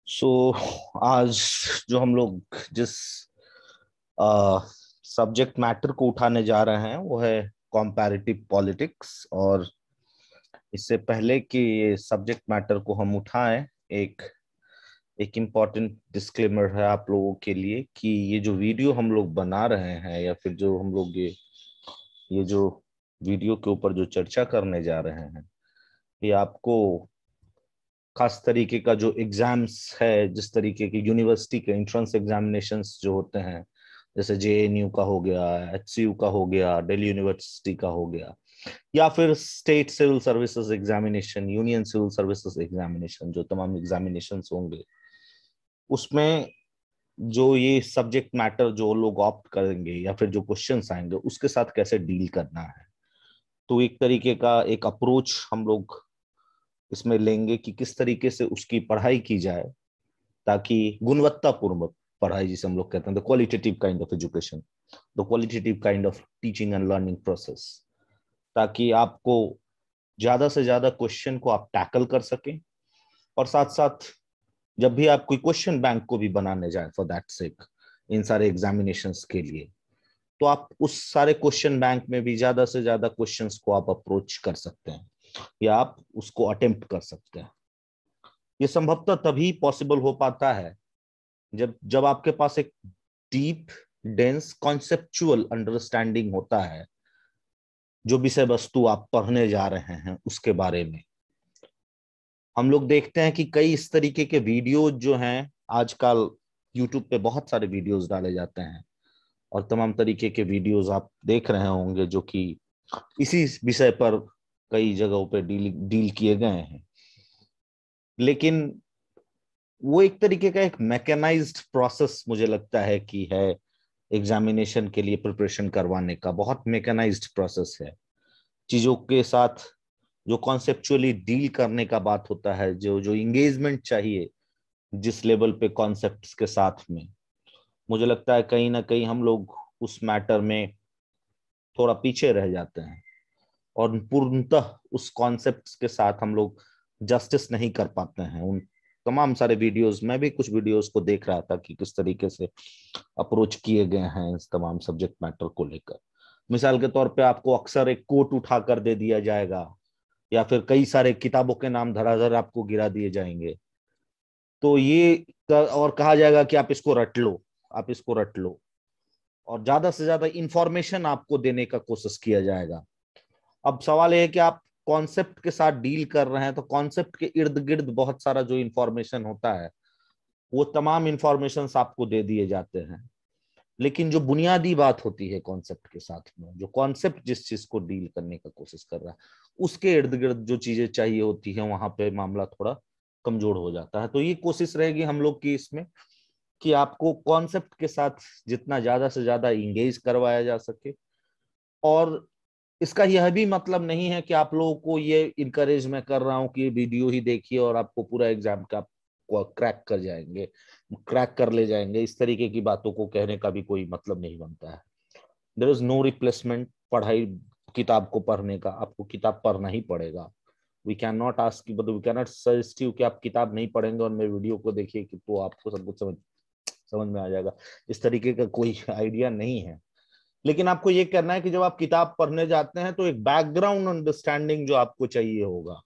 सो आज जो हम लोग जिस सब्जेक्ट मैटर को उठाने जा रहे हैं वो है कॉम्पैरेटिव पॉलिटिक्स। और इससे पहले कि ये सब्जेक्ट मैटर को हम उठाएं, एक एक इम्पॉर्टेंट डिस्क्लेमर है आप लोगों के लिए कि ये जो वीडियो हम लोग बना रहे हैं या फिर जो हम लोग ये जो वीडियो के ऊपर जो चर्चा करने जा रहे हैं, ये आपको खास तरीके का जो एग्जाम्स है, जिस तरीके के यूनिवर्सिटी के एंट्रेंस एग्जामिनेशंस जो होते हैं, जैसे जेएनयू का हो गया, एचसीयू का हो गया, दिल्ली यूनिवर्सिटी का हो गया, या फिर state civil services examination, union civil services examination, जो तमाम एग्जामिनेशंस होंगे उसमें जो ये सब्जेक्ट मैटर जो लोग ऑप्ट करेंगे या फिर जो क्वेश्चंस आएंगे उसके साथ कैसे डील करना है। तो एक तरीके का एक अप्रोच हम लोग इसमें लेंगे कि किस तरीके से उसकी पढ़ाई की जाए ताकि गुणवत्तापूर्ण पढ़ाई, जिसे हम लोग कहते हैं the qualitative kind of education, the qualitative kind of teaching and learning process, ताकि आपको ज्यादा से ज्यादा क्वेश्चन को आप टैकल कर सकें। और साथ साथ जब भी आप कोई क्वेश्चन बैंक को भी बनाने जाए फॉर दैट सेक इन सारे एग्जामिनेशंस के लिए, तो आप उस सारे क्वेश्चन बैंक में भी ज्यादा से ज्यादा क्वेश्चंस को आप अप्रोच कर सकते हैं या आप उसको अटेम्प्ट कर सकते हैं। ये संभवतः तभी पॉसिबल हो पाता है जब जब आपके पास एक डीप डेंस कॉन्सेप्चुअल अंडरस्टैंडिंग होता है जो विषय वस्तु आप पढ़ने जा रहे हैं उसके बारे में। हम लोग देखते हैं कि कई इस तरीके के वीडियोज जो हैं, आजकल यूट्यूब पे बहुत सारे वीडियोज डाले जाते हैं और तमाम तरीके के वीडियोज आप देख रहे होंगे जो कि इसी विषय पर कई जगहों पे डील किए गए हैं। लेकिन वो एक तरीके का एक मैकेनाइज्ड प्रोसेस मुझे लगता है कि है, एग्जामिनेशन के लिए प्रिपरेशन करवाने का बहुत मैकेनाइज्ड प्रोसेस है। चीजों के साथ जो कॉन्सेप्चुअली डील करने का बात होता है, जो जो इंगेजमेंट चाहिए जिस लेवल पे कॉन्सेप्ट्स के साथ में, मुझे लगता है कहीं ना कहीं हम लोग उस मैटर में थोड़ा पीछे रह जाते हैं और पूर्णतः उस कॉन्सेप्ट्स के साथ हम लोग जस्टिस नहीं कर पाते हैं। उन तमाम सारे वीडियोस, मैं भी कुछ वीडियोस को देख रहा था कि किस तरीके से अप्रोच किए गए हैं इस तमाम सब्जेक्ट मैटर को लेकर। मिसाल के तौर पे आपको अक्सर एक कोट उठा कर दे दिया जाएगा या फिर कई सारे किताबों के नाम धड़ाधड़ आपको गिरा दिए जाएंगे, तो और कहा जाएगा कि आप इसको रट लो, आप इसको रट लो, और ज्यादा से ज्यादा इंफॉर्मेशन आपको देने का कोशिश किया जाएगा। अब सवाल यह है कि आप कॉन्सेप्ट के साथ डील कर रहे हैं तो कॉन्सेप्ट के इर्द गिर्द बहुत सारा जो इंफॉर्मेशन होता है वो तमाम इंफॉर्मेशन आपको दे दिए जाते हैं। लेकिन जो बुनियादी बात होती है कॉन्सेप्ट के साथ में, जो कॉन्सेप्ट जिस चीज को डील करने का कोशिश कर रहा है उसके इर्द गिर्द जो चीजें चाहिए होती है, वहां पे मामला थोड़ा कमजोर हो जाता है। तो ये कोशिश रहेगी हम लोग की इसमें कि आपको कॉन्सेप्ट के साथ जितना ज्यादा से ज्यादा इंगेज करवाया जा सके। और इसका यह भी मतलब नहीं है कि आप लोगों को ये इनकरेज मैं कर रहा हूं कि ये वीडियो ही देखिए और आपको पूरा एग्जाम का क्रैक कर जाएंगे, क्रैक कर ले जाएंगे। इस तरीके की बातों को कहने का भी कोई मतलब नहीं बनता है। देयर इज नो रिप्लेसमेंट पढ़ाई किताब को पढ़ने का, आपको किताब पढ़ना ही पड़ेगा। We can not ask you, we can not suggest you कि आप किताब नहीं पढ़ेंगे और मेरे वीडियो को देखिए कि तो आपको सब कुछ समझ में आ जाएगा। इस तरीके का कोई आइडिया नहीं है। लेकिन आपको ये करना है कि जब आप किताब पढ़ने जाते हैं तो एक बैकग्राउंड अंडरस्टैंडिंग जो आपको चाहिए होगा,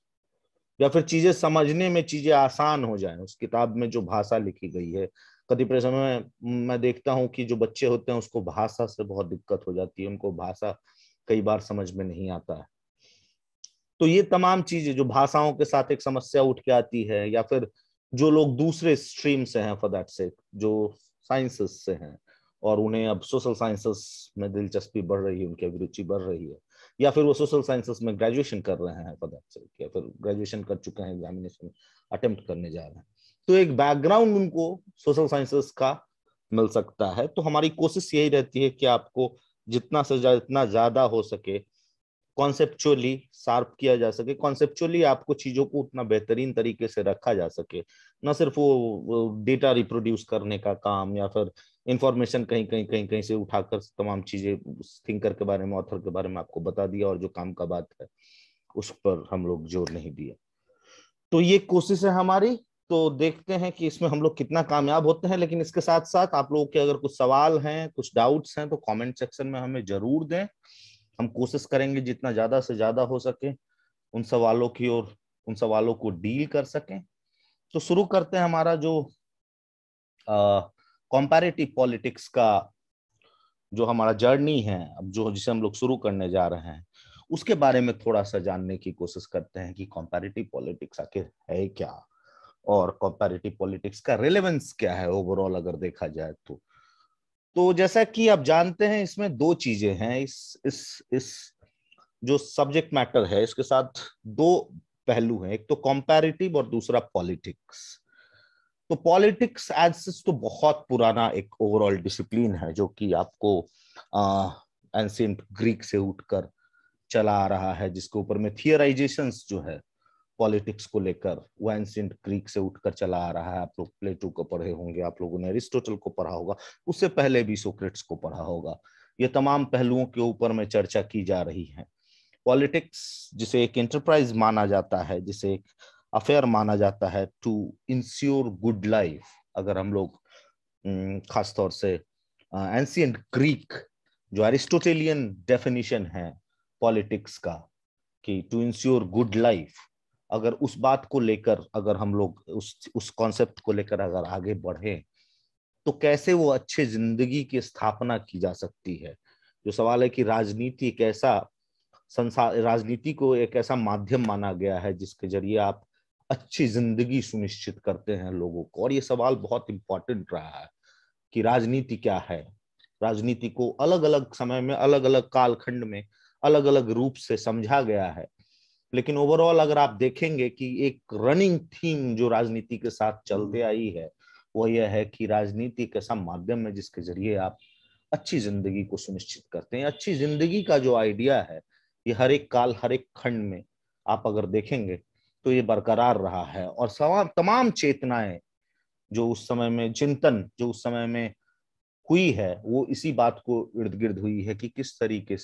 या फिर चीजें समझने में चीजें आसान हो जाएं उस किताब में जो भाषा लिखी गई है। कतिपय समय मैं देखता हूं कि जो बच्चे होते हैं उसको भाषा से बहुत दिक्कत हो जाती है, उनको भाषा कई बार समझ में नहीं आता है। तो ये तमाम चीजें जो भाषाओं के साथ एक समस्या उठ के आती है, या फिर जो लोग दूसरे स्ट्रीम से हैं फॉर दैट से, जो साइंसेस से हैं और उन्हें अब सोशल साइंसेस में दिलचस्पी बढ़ रही है, उनकी अभिरुचि बढ़ रही है, या फिर वो सोशल साइंसेस में ग्रेजुएशन कर रहे हैं फॉर दैट से, या फिर ग्रेजुएशन कर चुके हैं, एग्जामिनेशन अटेम्प्ट करने जा रहे हैं, तो एक बैकग्राउंड उनको सोशल साइंसेस का मिल सकता है। तो हमारी कोशिश यही रहती है कि आपको जितना ज्यादा हो सके कॉन्सेप्चुअली शार्प किया जा सके, कॉन्सेप्चुअली आपको चीजों को उतना बेहतरीन तरीके से रखा जा सके। न सिर्फ वो डेटा रिप्रोड्यूस करने का काम या फिर इंफॉर्मेशन कहीं से उठाकर तमाम चीजें थिंकर के बारे में, ऑथर के बारे में आपको बता दिया और जो काम का बात है उस पर हम लोग जोर नहीं दिया। तो ये कोशिश है हमारी, तो देखते हैं कि इसमें हम लोग कितना कामयाब होते हैं। लेकिन इसके साथ साथ आप लोगों के अगर कुछ सवाल हैं, कुछ डाउट्स हैं, तो कमेंट सेक्शन में हमें जरूर दें। हम कोशिश करेंगे जितना ज्यादा से ज्यादा हो सके उन सवालों की ओर, उन सवालों को डील कर सकें। तो शुरू करते हैं हमारा जो कंपैरेटिव पॉलिटिक्स का जो हमारा जर्नी है, अब जो जिसे हम लोग शुरू करने जा रहे हैं, उसके बारे में थोड़ा सा जानने की कोशिश करते हैं कि कंपैरेटिव पॉलिटिक्स आखिर है क्या, और कंपैरेटिव पॉलिटिक्स का रिलेवेंस क्या है ओवरऑल अगर देखा जाए तो जैसा कि आप जानते हैं इसमें दो चीजें हैं। इस जो सब्जेक्ट मैटर है इसके साथ दो पहलू हैं, एक तो कंपैरेटिव और दूसरा पॉलिटिक्स। तो पॉलिटिक्स एज सच तो बहुत पुराना एक ओवरऑल डिसिप्लिन है जो कि आपको एंशिएंट ग्रीक से उठकर चला आ रहा है, जिसके ऊपर में थियराइजेशंस जो है पॉलिटिक्स को लेकर वो एंशिएंट ग्रीक से उठकर चला आ रहा है। आप लोग प्लेटो को पढ़े होंगे, आप लोगों ने अरिस्टोटल को पढ़ा होगा, उससे पहले भी सोक्रेट्स को पढ़ा होगा। ये तमाम पहलुओं के ऊपर में चर्चा की जा रही है। पॉलिटिक्स जिसे एक एंटरप्राइज माना जाता है, जिसे एक अफेयर माना जाता है टू इंश्योर गुड लाइफ। अगर हम लोग खासतौर से एंशिएंट ग्रीक जो एरिस्टोटेलियन डेफिनेशन है पॉलिटिक्स का कि टू इंश्योर गुड लाइफ, अगर उस बात को लेकर अगर हम लोग उस कॉन्सेप्ट को लेकर अगर आगे बढ़े तो कैसे वो अच्छे जिंदगी की स्थापना की जा सकती है। जो सवाल है कि राजनीति एक ऐसा संसार, राजनीति को एक ऐसा माध्यम माना गया है जिसके जरिए आप अच्छी जिंदगी सुनिश्चित करते हैं लोगों को। और ये सवाल बहुत इंपॉर्टेंट रहा है कि राजनीति क्या है। राजनीति को अलग अलग समय में, अलग अलग कालखंड में अलग अलग रूप से समझा गया है। लेकिन ओवरऑल अगर आप देखेंगे कि एक रनिंग थीम जो राजनीति के साथ चलते आई है वो यह है कि राजनीति एक ऐसा माध्यम है जिसके जरिए आप अच्छी जिंदगी को सुनिश्चित करते हैं। अच्छी जिंदगी का जो आइडिया है ये हर एक काल, हर एक खंड में आप अगर देखेंगे तो ये बरकरार रहा है। और तमाम चेतनाएं जो उस समय में, चिंतन जो उस समय में हुई है, वो इसी बात को इर्द गिर्द हुई है कि किस तरीके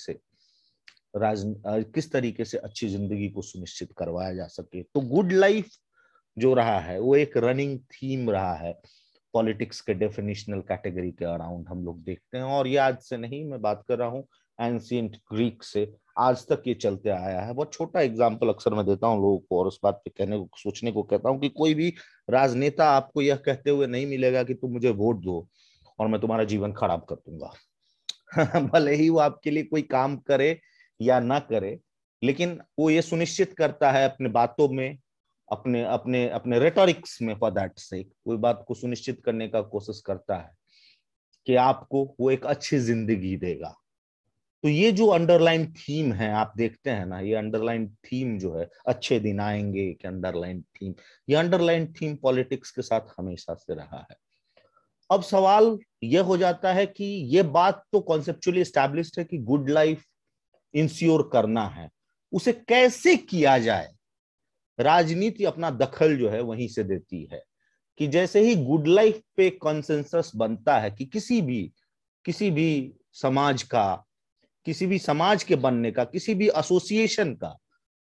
से अच्छी जिंदगी को सुनिश्चित करवाया जा सके। तो गुड लाइफ जो रहा है वो एक रनिंग थीम रहा है पॉलिटिक्स के डेफिनेशनल कैटेगरी के अराउंड हम लोग देखते हैं। और ये आज से नहीं, मैं बात कर रहा हूँ एंशिएंट ग्रीक से आज तक ये चलते आया है। बहुत छोटा एग्जांपल अक्सर मैं देता हूँ लोगों को और उस बात पे कहने को, सोचने को कहता हूँ कि कोई भी राजनेता आपको यह कहते हुए नहीं मिलेगा कि तुम मुझे वोट दो और मैं तुम्हारा जीवन खराब कर दूंगा। भले ही वो आपके लिए कोई काम करे या ना करे, लेकिन वो ये सुनिश्चित करता है अपने बातों में, अपने अपने अपने रेटोरिक्स में, फॉर दैट सेक कोई बात को सुनिश्चित करने का कोशिश करता है कि आपको वो एक अच्छी जिंदगी देगा। तो ये जो अंडरलाइन थीम है आप देखते हैं ना, ये अंडरलाइन थीम जो है अच्छे दिन आएंगे कि अंडरलाइन थीम, ये अंडरलाइन थीम पॉलिटिक्स के साथ हमेशा से रहा है। अब सवाल यह हो जाता है कि ये बात तो कॉन्सेप्चुअली एस्टैब्लिश्ड है कि गुड लाइफ इंश्योर करना है, उसे कैसे किया जाए। राजनीति अपना दखल जो है वहीं से देती है कि जैसे ही गुड लाइफ पे कॉन्सेंसस बनता है कि किसी भी समाज का, किसी भी समाज के बनने का, किसी भी एसोसिएशन का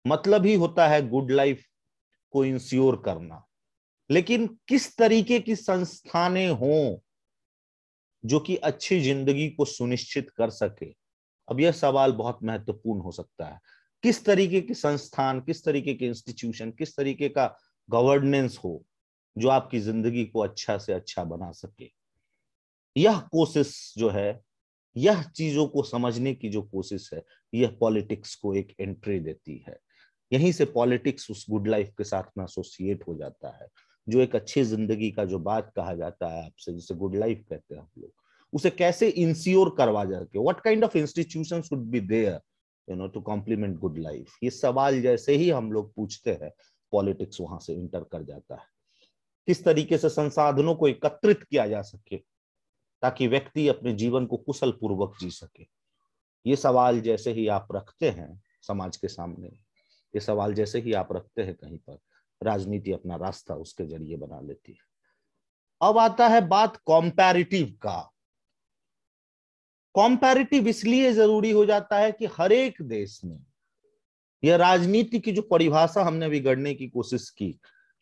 मतलब ही होता है गुड लाइफ को इंश्योर करना। लेकिन किस तरीके की संस्थानें हों जो कि अच्छी जिंदगी को सुनिश्चित कर सके, अब यह सवाल बहुत महत्वपूर्ण हो सकता है। किस तरीके के संस्थान, किस तरीके के इंस्टीट्यूशन, किस तरीके का गवर्नेंस हो जो आपकी जिंदगी को अच्छा से अच्छा बना सके। यह कोशिश जो है, यह चीजों को समझने की जो कोशिश है, यह पॉलिटिक्स को एक एंट्री देती है। यहीं से पॉलिटिक्स उस गुड लाइफ के साथ में एसोसिएट हो जाता है। जो एक अच्छी जिंदगी का जो बात कहा जाता है आपसे, जिसे गुड लाइफ कहते हैं हम लोग, उसे कैसे इंश्योर करवा जाके, what kind of institution should be there to complement good life, ये सवाल जैसे ही हम लोग पूछते हैं पॉलिटिक्स वहां से इंटर कर जाता है। किस तरीके से संसाधनों को एकत्रित किया जा सके ताकि व्यक्ति अपने जीवन को कुशल पूर्वक जी सके। ये सवाल जैसे ही आप रखते हैं समाज के सामने, ये सवाल जैसे ही आप रखते हैं कहीं पर, राजनीति अपना रास्ता उसके जरिए बना लेती है। अब आता है बात कॉम्पैरिटिव का। कॉम्पैरिटिव इसलिए जरूरी हो जाता है कि हर एक देश में यह राजनीति की जो परिभाषा हमने बिगड़ने की कोशिश की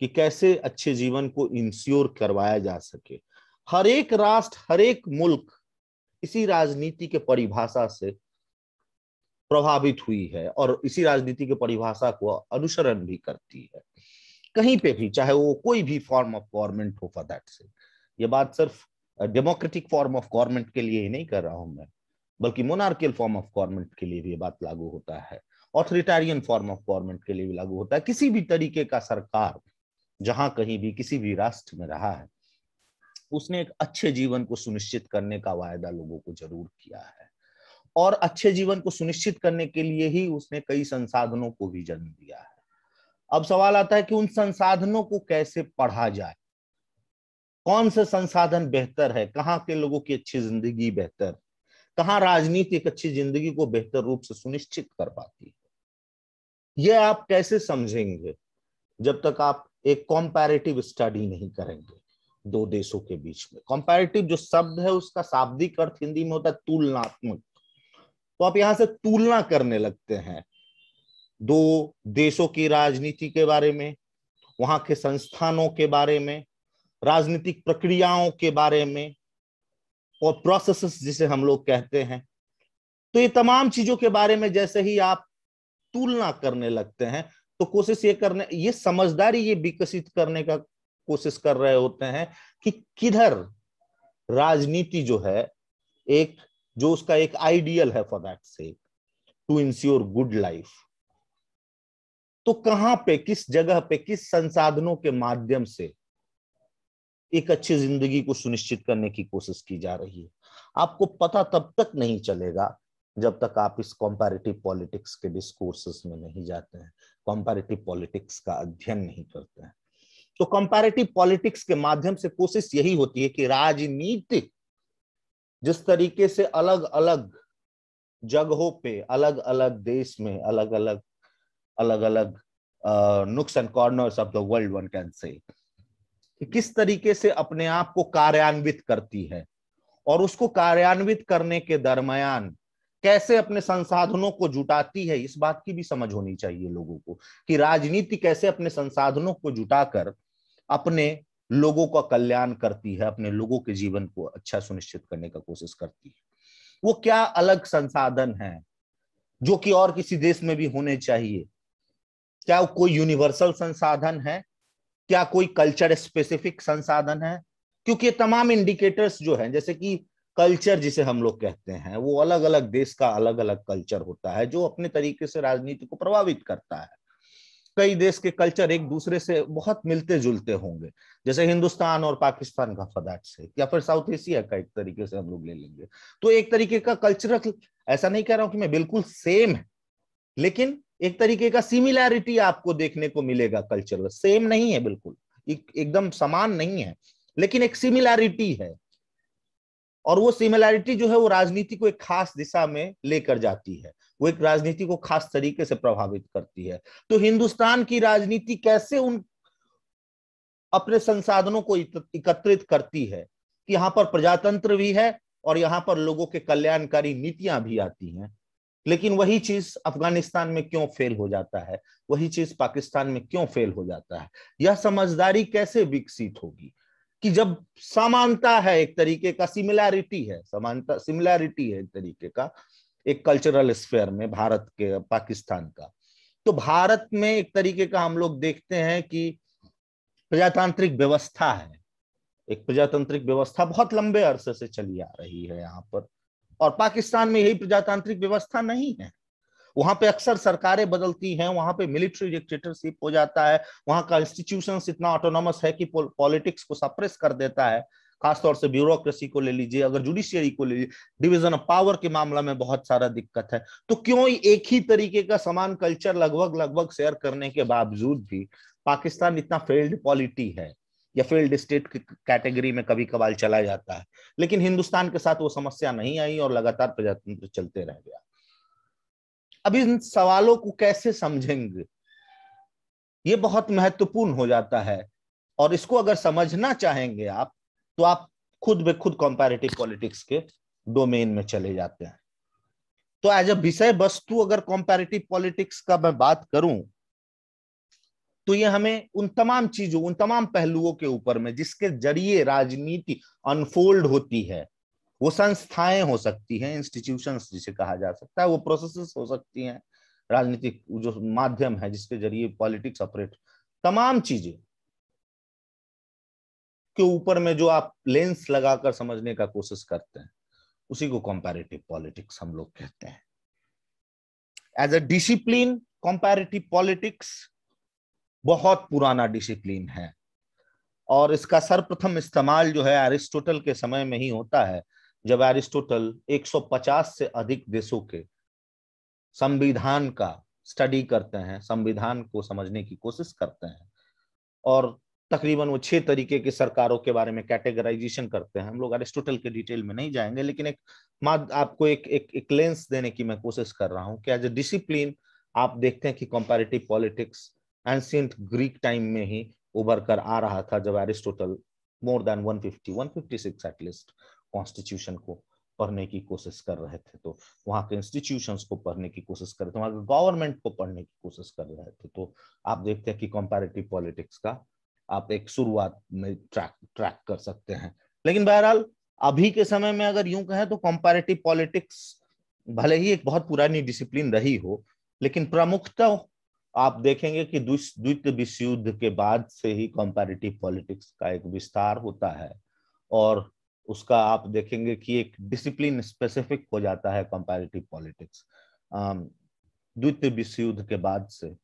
कि कैसे अच्छे जीवन को इंश्योर करवाया जा सके, हर एक राष्ट्र, हर एक मुल्क इसी राजनीति के परिभाषा से प्रभावित हुई है और इसी राजनीति की परिभाषा को अनुसरण भी करती है कहीं पे भी, चाहे वो कोई भी फॉर्म ऑफ गवर्नमेंट हो फॉर दैट से। ये बात सिर्फ डेमोक्रेटिक फॉर्म ऑफ गवर्नमेंट के लिए ही नहीं कर रहा हूं मैं, बल्कि मोनार्कियल फॉर्म ऑफ गवर्नमेंट के लिए भी ये बात लागू होता है, ऑथोरिटेरियन फॉर्म ऑफ गवर्नमेंट के लिए भी लागू होता है। किसी भी तरीके का सरकार जहां कहीं भी किसी भी राष्ट्र में रहा है, उसने एक अच्छे जीवन को सुनिश्चित करने का वायदा लोगों को जरूर किया है, और अच्छे जीवन को सुनिश्चित करने के लिए ही उसने कई संसाधनों को भी जन्म दिया है। अब सवाल आता है कि उन संसाधनों को कैसे पढ़ा जाए, कौन से संसाधन बेहतर है, कहाँ के लोगों की अच्छी जिंदगी बेहतर, कहाँ राजनीति एक अच्छी जिंदगी को बेहतर रूप से सुनिश्चित कर पाती है। यह आप कैसे समझेंगे जब तक आप एक कंपैरेटिव स्टडी नहीं करेंगे दो देशों के बीच में। कंपैरेटिव जो शब्द है उसका शाब्दिक अर्थ हिंदी में होता है तुलनात्मक। तो आप यहां से तुलना करने लगते हैं दो देशों की राजनीति के बारे में, वहां के संस्थानों के बारे में, राजनीतिक प्रक्रियाओं के बारे में, और प्रोसेसेस जिसे हम लोग कहते हैं। तो ये तमाम चीजों के बारे में जैसे ही आप तुलना करने लगते हैं तो कोशिश ये समझदारी ये विकसित करने का कोशिश कर रहे होते हैं कि किधर राजनीति जो है, एक जो उसका एक आइडियल है फॉर दैट से टू इंश्योर गुड लाइफ, तो कहां पे, किस जगह पे, किस संसाधनों के माध्यम से एक अच्छी जिंदगी को सुनिश्चित करने की कोशिश की जा रही है। आपको पता तब तक नहीं चलेगा जब तक आप इस कंपैरेटिव पॉलिटिक्स के डिस्कोर्सेस में नहीं जाते हैं, कंपैरेटिव पॉलिटिक्स का अध्ययन नहीं करते हैं। तो कंपैरेटिव पॉलिटिक्स के माध्यम से कोशिश यही होती है कि राजनीति जिस तरीके से अलग अलग जगहों पे, अलग अलग देश में, अलग अलग नुक्स and corners of the world one can say, किस तरीके से अपने आप को कार्यान्वित करती है, और उसको कार्यान्वित करने के दरमियान कैसे अपने संसाधनों को जुटाती है। इस बात की भी समझ होनी चाहिए लोगों को कि राजनीति कैसे अपने संसाधनों को जुटाकर अपने लोगों का कल्याण करती है, अपने लोगों के जीवन को अच्छा सुनिश्चित करने का कोशिश करती है। वो क्या अलग संसाधन है जो कि और किसी देश में भी होने चाहिए? क्या कोई यूनिवर्सल संसाधन है? क्या कोई कल्चर स्पेसिफिक संसाधन है? क्योंकि ये तमाम इंडिकेटर्स जो हैं, जैसे कि कल्चर जिसे हम लोग कहते हैं, वो अलग अलग देश का अलग अलग कल्चर होता है जो अपने तरीके से राजनीति को प्रभावित करता है। कई देश के कल्चर एक दूसरे से बहुत मिलते जुलते होंगे, जैसे हिंदुस्तान और पाकिस्तान का फदाट से, या फिर साउथ एशिया का एक तरीके से हम लोग ले लेंगे। तो एक तरीके का कल्चरल, ऐसा नहीं कह रहा हूं कि मैं बिल्कुल सेम है, लेकिन एक तरीके का सिमिलैरिटी आपको देखने को मिलेगा। कल्चरल सेम नहीं है, बिल्कुल एकदम समान नहीं है, लेकिन एक सिमिलैरिटी है, और वो सिमिलैरिटी जो है वो राजनीति को एक खास दिशा में लेकर जाती है, वो एक राजनीति को खास तरीके से प्रभावित करती है। तो हिंदुस्तान की राजनीति कैसे उन अपने संसाधनों को एकत्रित करती है कि यहां पर प्रजातंत्र भी है और यहां पर लोगों के कल्याणकारी नीतियां भी आती हैं। लेकिन वही चीज अफगानिस्तान में क्यों फेल हो जाता है, वही चीज पाकिस्तान में क्यों फेल हो जाता है? यह समझदारी कैसे विकसित होगी कि जब समानता है, एक तरीके का सिमिलैरिटी है, समानता सिमिलैरिटी है एक तरीके का एक कल्चरल स्फेयर में भारत के पाकिस्तान का। तो भारत में एक तरीके का हम लोग देखते हैं कि प्रजातांत्रिक व्यवस्था है, एक प्रजातांत्रिक व्यवस्था बहुत लंबे अरसे से चली आ रही है यहाँ पर, और पाकिस्तान में यही प्रजातांत्रिक व्यवस्था नहीं है। वहां पे अक्सर सरकारें बदलती हैं, वहां पे मिलिट्री डिक्टेटरशिप हो जाता है, वहां का इंस्टीट्यूशंस इतना ऑटोनॉमस है कि पॉलिटिक्स को सप्रेस कर देता है। खासतौर से ब्यूरोक्रेसी को ले लीजिए, अगर जुडिशियरी को ले लीजिए, डिवीजन ऑफ पावर के मामला में बहुत सारा दिक्कत है। तो क्यों एक ही तरीके का समान कल्चर लगभग शेयर करने के बावजूद भी पाकिस्तान इतना फेल्ड पॉलिटी है या फेल्ड स्टेट की कैटेगरी में कभी कभार चला जाता है? लेकिन हिंदुस्तान के साथ वो समस्या नहीं आई और लगातार प्रजातंत्र चलते रह गया। अब इन सवालों को कैसे समझेंगे, ये बहुत महत्वपूर्ण हो जाता है, और इसको अगर समझना चाहेंगे आप तो आप खुद ब खुद कंपैरेटिव पॉलिटिक्स के डोमेन में चले जाते हैं। तो एज अ विषय वस्तु अगर कंपैरेटिव पॉलिटिक्स का मैं बात करूं तो ये हमें उन तमाम चीजों, उन तमाम पहलुओं के ऊपर में जिसके जरिए राजनीति अनफोल्ड होती है, वो संस्थाएं हो सकती हैं, इंस्टीट्यूशंस जिसे कहा जा सकता है, वो प्रोसेसेस हो सकती हैं, राजनीतिक जो माध्यम है जिसके जरिए पॉलिटिक्स ऑपरेट, तमाम चीजें के ऊपर में जो आप लेंस लगाकर समझने का कोशिश करते हैं, उसी को कंपैरेटिव पॉलिटिक्स हम लोग कहते हैं। As a discipline comparative politics बहुत पुराना डिसिप्लिन है और इसका सर्वप्रथम इस्तेमाल जो है एरिस्टोटल के समय में ही होता है, जब एरिस्टोटल 150 से अधिक देशों के संविधान का स्टडी करते हैं, संविधान को समझने की कोशिश करते हैं और तकरीबन वो 6 तरीके की सरकारों के बारे में कैटेगराइजेशन करते हैं। हम लोग एरिस्टोटल के डिटेल में नहीं जाएंगे, लेकिन आपको एक लेंस देने की मैं कोशिश कर रहा हूं कि एज ए डिसिप्लिन आप देखते हैं कि comparative politics ancient Greek time में ही उभर कर आ रहा था, जब Aristotle more than 156 at least constitution को पढ़ने की कोशिश कर रहे थे, तो वहां के इंस्टीट्यूशंस को पढ़ने की कोशिश कर रहे थे, वहां के गवर्नमेंट को पढ़ने की कोशिश कर रहे थे। तो आप देखते हैं कि कंपैरेटिव पॉलिटिक्स का आप एक शुरुआत में ट्रैक कर सकते हैं। लेकिन बहरहाल अभी के समय में अगर यूं कहें तो कंपैरेटिव पॉलिटिक्स भले ही एक बहुत पुरानी डिसिप्लिन रही हो, लेकिन प्रमुखता आप देखेंगे कि द्वितीय विश्व युद्ध के बाद से ही कंपैरेटिव पॉलिटिक्स का एक विस्तार होता है और उसका आप देखेंगे कि एक डिसिप्लिन स्पेसिफिक हो जाता है कंपैरेटिव पॉलिटिक्स द्वितीय विश्व युद्ध के बाद से,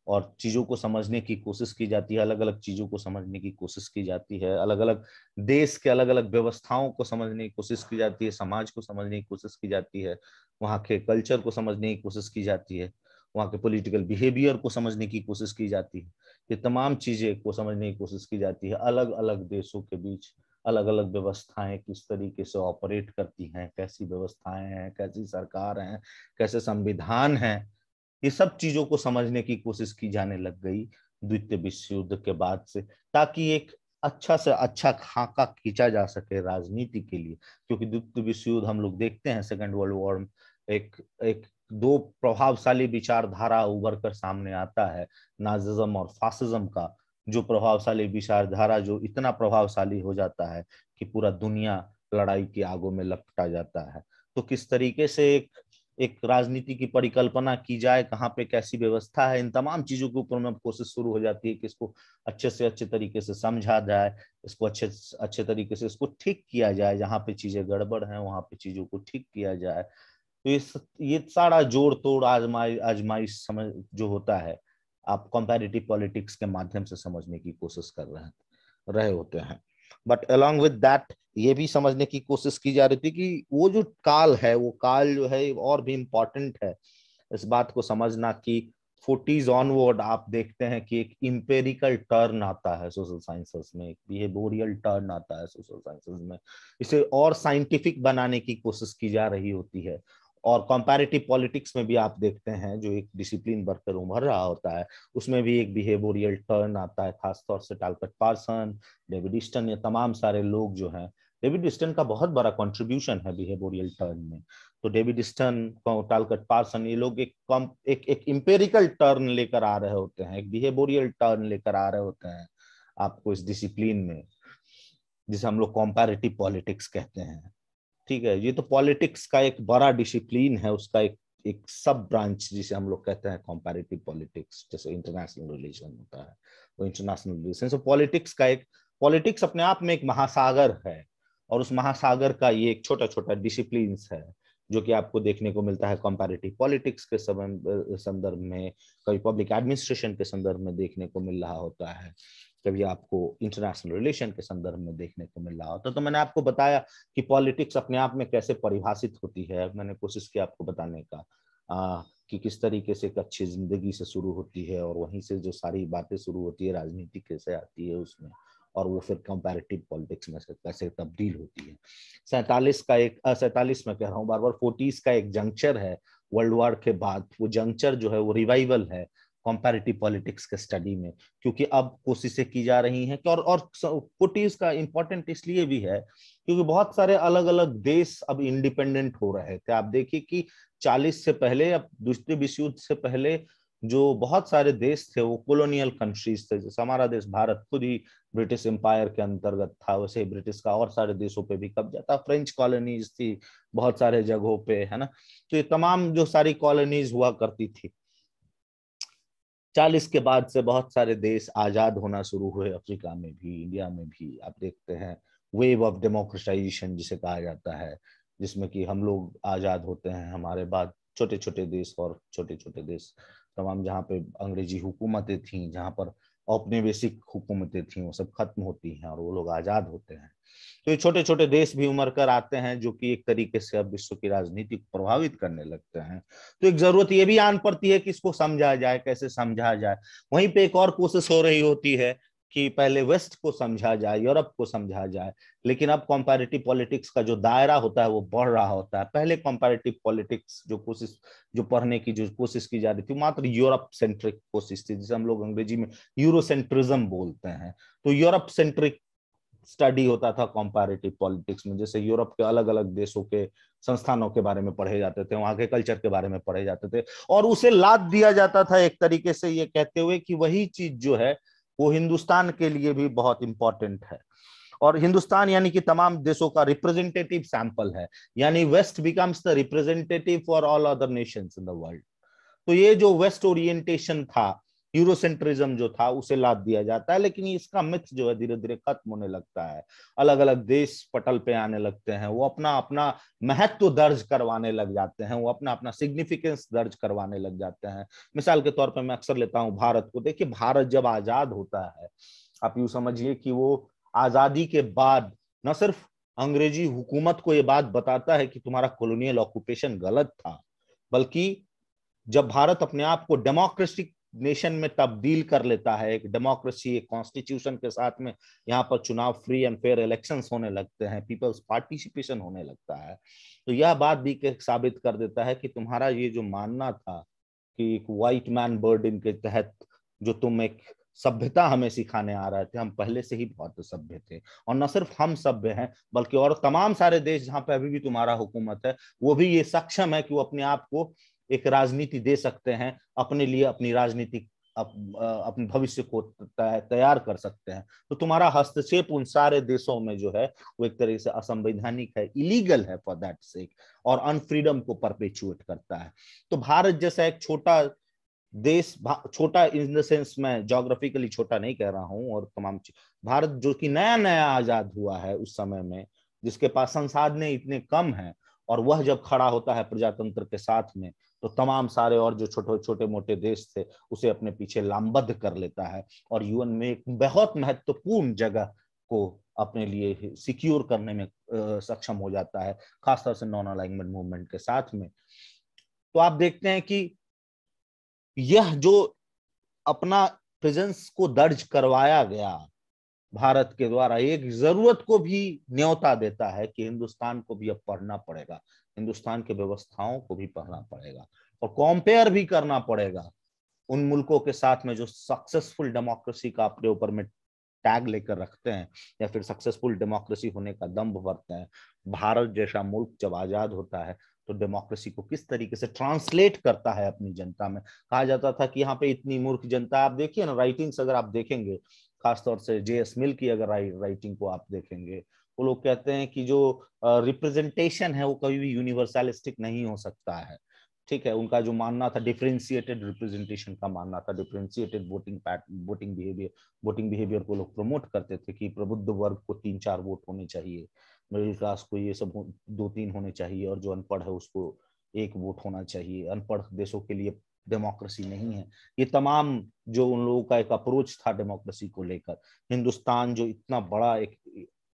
और चीजों को समझने की कोशिश की जाती है, अलग अलग चीजों को समझने की कोशिश की जाती है, अलग अलग देश के अलग अलग व्यवस्थाओं को समझने की कोशिश की जाती है, समाज को समझने की कोशिश की जाती है, वहाँ के कल्चर को समझने की कोशिश की जाती है, वहाँ के पॉलिटिकल बिहेवियर को समझने की कोशिश की जाती है। ये तमाम चीजें को समझने की कोशिश की जाती है। अलग अलग देशों के बीच अलग अलग व्यवस्थाएं किस तरीके से ऑपरेट करती हैं, कैसी व्यवस्थाएं हैं, कैसी सरकार हैं, कैसे संविधान हैं, ये सब चीजों को समझने की कोशिश की जाने लग गई द्वितीय विश्व युद्ध के बाद से, ताकि एक अच्छा से अच्छा खाका खींचा जा सके राजनीति के लिए। क्योंकि द्वितीय विश्व युद्ध हम लोग देखते हैं सेकेंड वर्ल्ड वॉर में एक एक दो प्रभावशाली विचारधारा उभर कर सामने आता है, नाजिज्म और फासिज्म का, जो प्रभावशाली विचारधारा जो इतना प्रभावशाली हो जाता है कि पूरा दुनिया लड़ाई की आगों में लपटा जाता है। तो किस तरीके से एक राजनीति की परिकल्पना की जाए, कहाँ पे कैसी व्यवस्था है, इन तमाम चीजों के ऊपर में कोशिश शुरू हो जाती है कि इसको अच्छे से अच्छे तरीके से समझा जाए, इसको अच्छे अच्छे तरीके से इसको ठीक किया जाए, जहाँ पे चीजें गड़बड़ हैं वहां पे चीजों को ठीक किया जाए। तो ये सारा जोड़ तोड़ आजमाइश समझ जो होता है, आप कंपैरेटिव पॉलिटिक्स के माध्यम से समझने की कोशिश कर रहे होते हैं। बट अलॉन्ग विद दैट ये भी समझने की कोशिश की जा रही थी कि वो जो काल है, वो काल जो है और भी इम्पोर्टेंट है इस बात को समझना कि 40s ऑनवर्ड आप देखते हैं कि एक इंपेरिकल टर्न आता है सोशल साइंसेस में, एक बिहेवियरल टर्न आता है सोशल साइंसेस में, इसे और साइंटिफिक बनाने की कोशिश की जा रही होती है। और कंपैरेटिव पॉलिटिक्स में भी आप देखते हैं जो एक डिसिप्लिन बनकर उभर रहा होता है, उसमें भी एक बिहेवियरल टर्न आता है, खासतौर से टालकट पार्सन, डेविड ईस्टन, ये तमाम सारे लोग जो हैं, डेविड ईस्टन का बहुत बड़ा कंट्रीब्यूशन है बिहेवियरल टर्न में। तो डेविड ईस्टन, टालकट पार्सन, ये लोग एक इंपेरिकल टर्न लेकर आ रहे होते हैं, एक बिहेवियरल टर्न लेकर आ रहे होते हैं आपको इस डिसिप्लिन में, जिसे हम लोग कंपैरेटिव पॉलिटिक्स कहते हैं। ठीक है, ये तो पॉलिटिक्स का एक बड़ा डिसिप्लिन है, उसका एक सब ब्रांच जिसे हम लोग कहते हैं कंपैरेटिव पॉलिटिक्स, जैसे इंटरनेशनल रिलेशन होता है वो इंटरनेशनल रिलेशन। सो पॉलिटिक्स अपने आप में एक महासागर है, और उस महासागर का ये एक छोटा छोटा डिसिप्लिन है जो कि आपको देखने को मिलता है कंपैरेटिव पॉलिटिक्स के संदर्भ में, कभी पब्लिक एडमिनिस्ट्रेशन के संदर्भ में देखने को मिल रहा होता है, कभी आपको इंटरनेशनल रिलेशन के संदर्भ में देखने को मिल रहा होता है। तो मैंने आपको बताया कि पॉलिटिक्स अपने आप में कैसे परिभाषित होती है, मैंने कोशिश की आपको बताने का कि किस तरीके से एक अच्छी जिंदगी से शुरू होती है और वहीं से जो सारी बातें शुरू होती है राजनीति कैसे आती है उसमें, और वो फिर कंपैरेटिव पॉलिटिक्स में कैसे तब्दील होती है। 47 में कह रहा हूँ बार बार, 40s का एक जंक्चर है वर्ल्ड वॉर के बाद, वो जंक्चर जो है वो रिवाइवल है कंपैरेटिव पॉलिटिक्स के स्टडी में, क्योंकि अब कोशिशें की जा रही हैं कि और फुटीज का इम्पोर्टेंट इसलिए भी है क्योंकि बहुत सारे अलग अलग देश अब इंडिपेंडेंट हो रहे थे। आप देखिए कि 40 से पहले, अब दूसरे विश्व युद्ध से पहले जो बहुत सारे देश थे वो कॉलोनियल कंट्रीज थे। जैसे हमारा देश भारत खुद ही ब्रिटिश एम्पायर के अंतर्गत था, वैसे ही ब्रिटिश का और सारे देशों पे भी कब्जा था। फ्रेंच कॉलोनीज थी बहुत सारे जगहों पे, है ना। तो ये तमाम जो सारी कॉलोनीज हुआ करती थी, 40 के बाद से बहुत सारे देश आजाद होना शुरू हुए, अफ्रीका में भी, इंडिया में भी। आप देखते हैं वेव ऑफ डेमोक्रेटाइजेशन जिसे कहा जाता है, जिसमें कि हम लोग आजाद होते हैं, हमारे बाद छोटे छोटे देश और छोटे छोटे देश तमाम जहाँ पे अंग्रेजी हुकूमतें थी, जहाँ पर औपनिवेशिक हुकूमतें थी, वो सब खत्म होती हैं और वो लोग आजाद होते हैं। तो ये छोटे छोटे देश भी उमड़ कर आते हैं जो कि एक तरीके से अब विश्व की राजनीति को प्रभावित करने लगते हैं। तो एक जरूरत ये भी आन पड़ती है कि इसको समझा जाए, कैसे समझा जाए। वहीं पे एक और कोशिश हो रही होती है कि पहले वेस्ट को समझा जाए, यूरोप को समझा जाए, लेकिन अब कंपैरेटिव पॉलिटिक्स का जो दायरा होता है वो बढ़ रहा होता है। पहले कंपैरेटिव पॉलिटिक्स जो पढ़ने की जो कोशिश की जा रही थी मात्र यूरोप सेंट्रिक कोशिश थी, जिसे हम लोग अंग्रेजी में यूरोसेंट्रिज्म बोलते हैं। तो यूरोप सेंट्रिक स्टडी होता था कंपैरेटिव पॉलिटिक्स में, जैसे यूरोप के अलग अलग देशों के संस्थानों के बारे में पढ़े जाते थे, वहां के कल्चर के बारे में पढ़े जाते थे, और उसे लाद दिया जाता था एक तरीके से ये कहते हुए कि वही चीज जो है वो हिंदुस्तान के लिए भी बहुत इंपॉर्टेंट है। और हिंदुस्तान यानी कि तमाम देशों का रिप्रेजेंटेटिव सैंपल है, यानी West becomes the representative for all other nations in the world. तो ये जो वेस्ट ओरिएंटेशन था, यूरोसेंट्रिज्म जो था, उसे लाद दिया जाता है, लेकिन इसका मिथ जो है धीरे धीरे खत्म होने लगता है। अलग अलग देश पटल पे आने लगते हैं, वो अपना अपना महत्व दर्ज करवाने लग जाते हैं, वो अपना अपना सिग्निफिकेंस दर्ज करवाने लग जाते हैं। मिसाल के तौर पे मैं अक्सर लेता हूं भारत को। देखिए, भारत जब आजाद होता है, आप यूं समझिए कि वो आजादी के बाद न सिर्फ अंग्रेजी हुकूमत को ये बात बताता है कि तुम्हारा कॉलोनियल ऑक्यूपेशन गलत था, बल्कि जब भारत अपने आप को डेमोक्रेटिक नेशन में तब्दील कर लेता है, एक डेमोक्रेसी, एक कॉन्स्टिट्यूशन के साथ में यहाँ पर चुनाव, फ्री एंड फेयर इलेक्शंस होने लगते हैं, पीपल्स पार्टिसिपेशन होने लगता है, तो यह बात भी साबित कर देता है कि तुम्हारा ये जो मानना था कि एक व्हाइट मैन बर्डन के तहत जो तुम एक सभ्यता हमें सिखाने आ रहे थे, हम पहले से ही बहुत सभ्य थे। और न सिर्फ हम सभ्य हैं, बल्कि और तमाम सारे देश जहां पे अभी भी तुम्हारा हुकूमत है, वो भी ये सक्षम है कि वो अपने आप को एक राजनीति दे सकते हैं, अपने लिए अपनी राजनीति, अपने भविष्य को तैयार कर सकते हैं। तो तुम्हारा हस्तक्षेप उन सारे देशों में जो है वो एक तरीके से असंवैधानिक है, इलीगल है फॉर दैट सेक, और अनफ्रीडम को परपेचुएट करता है। तो भारत जैसा एक छोटा देश, छोटा इन द सेंस मैं ज्योग्राफिकली छोटा नहीं कह रहा हूं, और तमाम भारत जो कि नया नया आजाद हुआ है उस समय में, जिसके पास संसाधन इतने कम हैं, और वह जब खड़ा होता है प्रजातंत्र के साथ में, तो तमाम सारे और जो छोटे छोटे मोटे देश थे उसे अपने पीछे लामबद्ध कर लेता है, और यूएन में एक बहुत महत्वपूर्ण जगह को अपने लिए सिक्योर करने में सक्षम हो जाता है, खासतौर से नॉन अलाइनमेंट मूवमेंट के साथ में। तो आप देखते हैं कि यह जो अपना प्रेजेंस को दर्ज करवाया गया भारत के द्वारा, एक जरूरत को भी न्योता देता है कि हिंदुस्तान को भी अब पढ़ना पड़ेगा, हिंदुस्तान के व्यवस्थाओं को भी पढ़ना पड़ेगा, और कंपेयर भी करना पड़ेगा उन मुल्कों के साथ में जो सक्सेसफुल डेमोक्रेसी का अपने ऊपर में टैग लेकर रखते हैं, या फिर सक्सेसफुल डेमोक्रेसी होने का दम्भ भरते हैं। भारत जैसा मुल्क जब आजाद होता है तो डेमोक्रेसी को किस तरीके से ट्रांसलेट करता है अपनी जनता में। कहा जाता था कि यहाँ पे इतनी मूर्ख जनता, आप देखिए ना राइटिंग्स अगर आप देखेंगे, खासतौर से जे.एस. मिल की अगर राइटिंग को आप देखेंगे, वो लोग कहते हैं कि जो रिप्रेजेंटेशन है वो कभी भी यूनिवर्सलिस्टिक नहीं हो सकता है। ठीक है, उनका जो मानना था डिफरेंशिएटेड रिप्रेजेंटेशन का मानना था, डिफरेंशिएटेड वोटिंग बिहेवियर को लोग प्रमोट करते थे कि प्रबुद्ध वर्ग को 3-4 वोट होने चाहिए, मिडिल क्लास को ये सब 2-3 होने चाहिए, और जो अनपढ़ है उसको 1 वोट होना चाहिए। अनपढ़ देशों के लिए डेमोक्रेसी नहीं है। ये तमाम जो उन लोगों का एक अप्रोच था डेमोक्रेसी को लेकर, हिंदुस्तान जो इतना बड़ा एक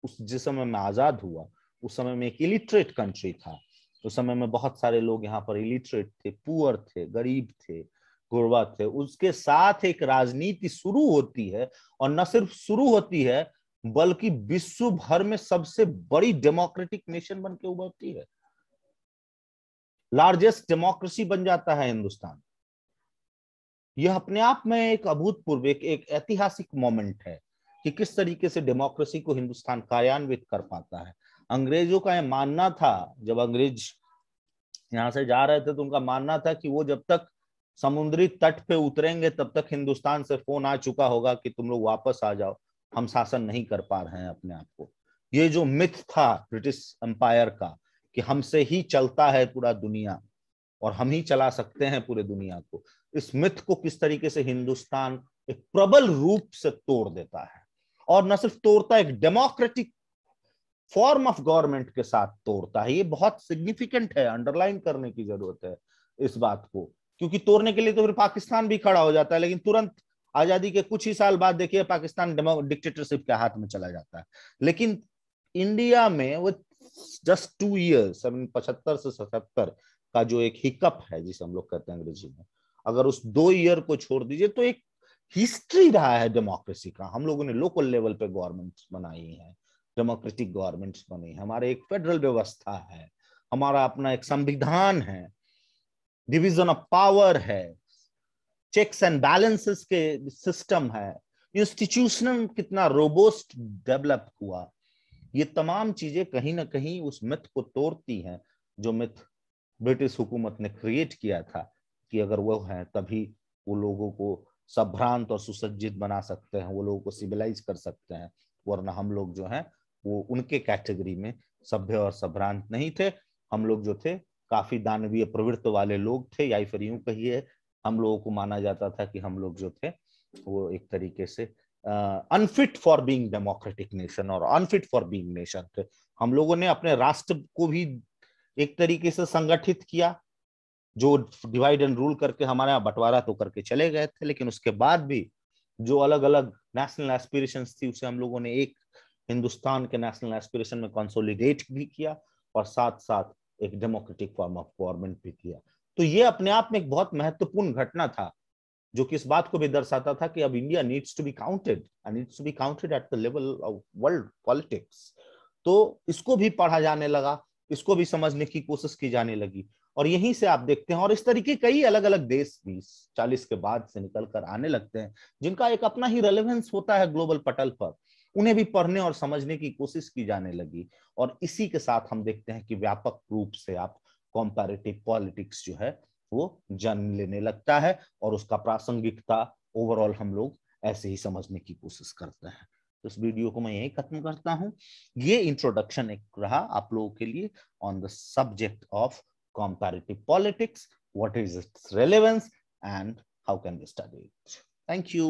उस जिस समय में आजाद हुआ उस समय में एक इलिटरेट कंट्री था, उस समय में बहुत सारे लोग यहाँ पर इलिटरेट थे, पुअर थे, गरीब थे, गुरबा थे। उसके साथ एक राजनीति शुरू होती है, और न सिर्फ शुरू होती है बल्कि विश्व भर में सबसे बड़ी डेमोक्रेटिक नेशन बन के उभरती है, लार्जेस्ट डेमोक्रेसी बन जाता है हिंदुस्तान। यह अपने आप में एक अभूतपूर्व एक ऐतिहासिक मोमेंट है कि किस तरीके से डेमोक्रेसी को हिंदुस्तान कार्यान्वित कर पाता है। अंग्रेजों का यह मानना था, जब अंग्रेज यहाँ से जा रहे थे तो उनका मानना था कि वो जब तक समुद्री तट पे उतरेंगे तब तक हिंदुस्तान से फोन आ चुका होगा कि तुम लोग वापस आ जाओ, हम शासन नहीं कर पा रहे हैं अपने आप को। ये जो मिथ था ब्रिटिश एम्पायर का कि हमसे ही चलता है पूरा दुनिया और हम ही चला सकते हैं पूरे दुनिया को, इस मिथ को किस तरीके से हिंदुस्तान एक प्रबल रूप से तोड़ देता है। और न सिर्फ तोड़ता, एक डेमोक्रेटिक फॉर्म ऑफ गवर्नमेंट के साथ तोड़ता है। ये बहुत सिग्निफिकेंट है, अंडरलाइन करने की जरूरत है इस बात को, क्योंकि तोड़ने के लिए तो फिर पाकिस्तान भी खड़ा हो जाता है, लेकिन तुरंत आजादी के कुछ ही साल बाद देखिए पाकिस्तान डिक्टेटरशिप के हाथ में चला जाता है। लेकिन इंडिया में वो जस्ट 2 ईयर्स 75 से 77 का जो एक हिकअप है जिसे हम लोग कहते हैं अंग्रेजी में, अगर उस 2 ईयर को छोड़ दीजिए तो एक हिस्ट्री रहा है डेमोक्रेसी का। हम लोगों ने लोकल लेवल पे गवर्नमेंट बनाई है, डेमोक्रेटिक गवर्नमेंट्स बनी, हमारे एक फेडरल व्यवस्था है, हमारा अपना एक संविधान है, डिवीजन ऑफ पावर है, चेक्स एंड बैलेंसेस के सिस्टम है, इंस्टीट्यूशनल कितना रोबोस्ट डेवलप हुआ। ये तमाम चीजें कहीं ना कहीं उस मिथ को तोड़ती हैं जो मिथ ब्रिटिश हुकूमत ने क्रिएट किया था कि अगर वो है तभी वो लोगों को संभ्रांत और सुसज्जित बना सकते हैं, वो लोगों को सिविलाइज कर सकते हैं, वरना हम लोग जो हैं वो उनके कैटेगरी में सभ्य और संभ्रांत नहीं थे। हम लोग जो थे काफी दानवीय प्रवृत्ति वाले लोग थे, या फिर यूं कहिए हम लोगों को माना जाता था कि हम लोग जो थे वो एक तरीके से unfit for being democratic nation और अनफिट फॉर बीइंग नेशन थे। हम लोगों ने अपने राष्ट्र को भी एक तरीके से संगठित किया, जो डिवाइड एंड रूल करके हमारे यहाँ बंटवारा तो करके चले गए थे, लेकिन उसके बाद भी जो अलग अलग नेशनल एस्पिरेशंस थी उसे हम लोगों ने एक हिंदुस्तान के नेशनल एस्पिरेशन में कंसोलिडेट भी किया और साथ साथ एक डेमोक्रेटिक फॉर्म ऑफ गवर्नमेंट भी किया। तो ये अपने आप में एक बहुत महत्वपूर्ण घटना था जो कि इस बात को भी दर्शाता था कि अब India needs to be counted and needs to be counted at the level of world politics. तो इसको भी पढ़ा जाने लगा, इसको भी समझने की कोशिश की जाने लगी, और यहीं से आप देखते हैं और इस तरीके कई अलग अलग देश भी 40 के बाद से निकल कर आने लगते हैं जिनका एक अपना ही रेलेवेंस होता है ग्लोबल पटल पर, उन्हें भी पढ़ने और समझने की कोशिश की जाने लगी। और इसी के साथ हम देखते हैं कि व्यापक रूप से आप कॉम्पैरेटिव पॉलिटिक्स जो है वो जन्म लेने लगता है और उसका प्रासंगिकता ओवरऑल हम लोग ऐसे ही समझने की कोशिश करते हैं। तो इस वीडियो को मैं यही खत्म करता हूं। ये इंट्रोडक्शन एक रहा आप लोगों के लिए on the subject of comparative politics, what is its relevance and how can we study it. Thank you.